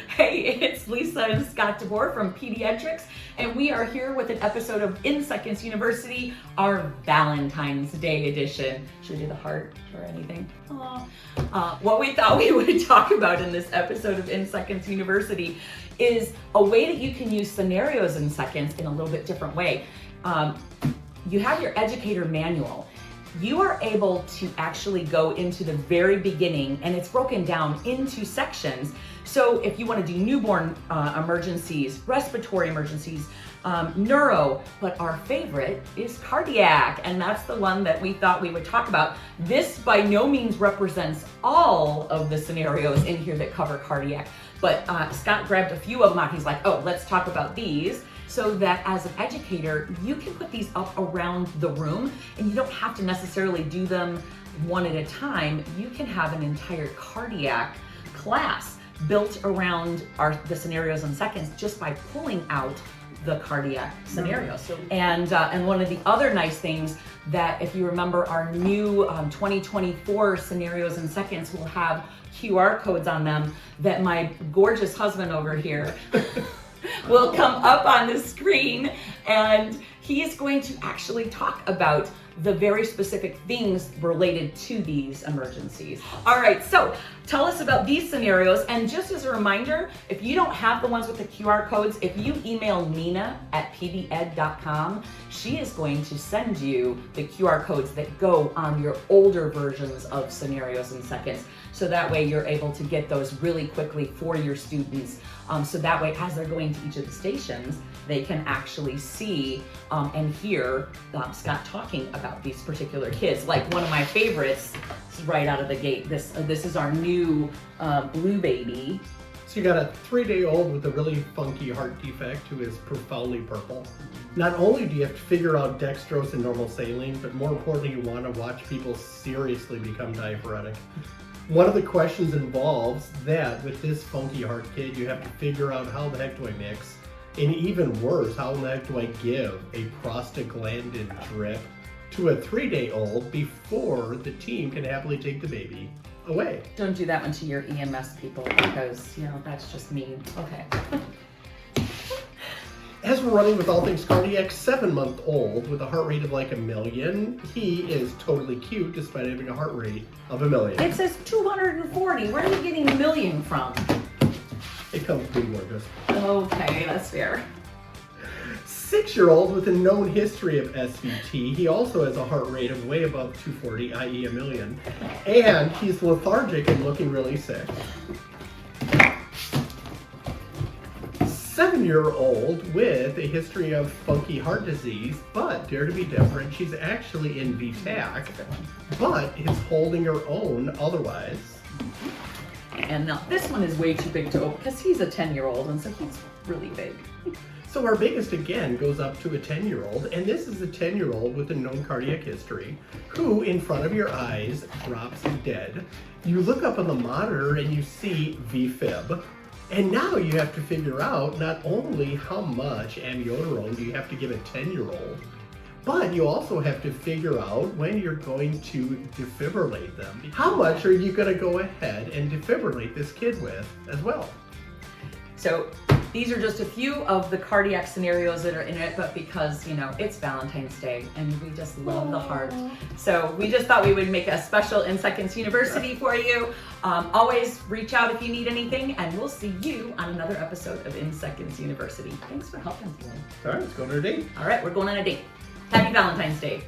Hey, it's Lisa and Scott DeBoer from Pedi-Ed-Trics, and we are here with an episode of In Seconds University, our Valentine's Day edition. Should we do the heart or anything? What we thought we would talk about in this episode of In Seconds University is a way that you can use scenarios in seconds in a little bit different way. You have your educator manual. You are able to actually go into the very beginning, and it's broken down into sections. So if you want to do newborn emergencies, respiratory emergencies, neuro, but our favorite is cardiac, and that's the one that we thought we would talk about. This by no means represents all of the scenarios in here that cover cardiac, but Scott grabbed a few of them out. He's like, oh, let's talk about these, so that as an educator, you can put these up around the room, and you don't have to necessarily do them one at a time. You can have an entire cardiac class built around the scenarios in seconds just by pulling out the cardiac scenario. And one of the other nice things that, if you remember, our new 2024 scenarios in seconds will have QR codes on them that my gorgeous husband over here will come up on the screen, and he is going to actually talk about the very specific things related to these emergencies. All right, so tell us about these scenarios. And just as a reminder, if you don't have the ones with the QR codes, if you email Nina at pedi-ed.com, she is going to send you the QR codes that go on your older versions of scenarios in seconds. So that way you're able to get those really quickly for your students. So that way, as they're going to each of the stations, they can actually see and hear Scott talking about these particular kids. Like one of my favorites is right out of the gate. This is our new blue baby. So you got a 3-day-old with a really funky heart defect who is profoundly purple. Not only do you have to figure out dextrose and normal saline, but more importantly, you want to watch people seriously become diaphoretic. One of the questions involves that with this funky heart kid, you have to figure out how the heck do I mix? And even worse, how the heck do I give a prostaglandin drip to a 3-day-old before the team can happily take the baby away? Don't do that one to your EMS people, because, you know, that's just mean. Okay. As we're running with all things cardiac, 7-month-old with a heart rate of like 1 million, he is totally cute despite having a heart rate of 1 million. It says 240. Where are you getting 1 million from? It comes pretty gorgeous. Okay, that's fair. 6-year-old with a known history of SVT. He also has a heart rate of way above 240, i.e. 1 million. And he's lethargic and looking really sick. 7-year-old with a history of funky heart disease, but dare to be different, she's actually in VTAC, but is holding her own otherwise. And now this one is way too big to open because he's a 10-year-old, and so he's really big. So our biggest again goes up to a 10-year-old, and this is a 10-year-old with a known cardiac history who in front of your eyes drops dead. You look up on the monitor and you see VFib. And now you have to figure out not only how much amiodarone do you have to give a 10-year-old, but you also have to figure out when you're going to defibrillate them. How much are you going to go ahead and defibrillate this kid with as well? So these are just a few of the cardiac scenarios that are in it, but because, you know, it's Valentine's Day and we just love the heart. So we just thought we would make a special In Seconds University for you. Always reach out if you need anything, and we'll see you on another episode of In Seconds University. Thanks for helping today. All right, let's go on our date. All right, we're going on a date. Happy Valentine's Day.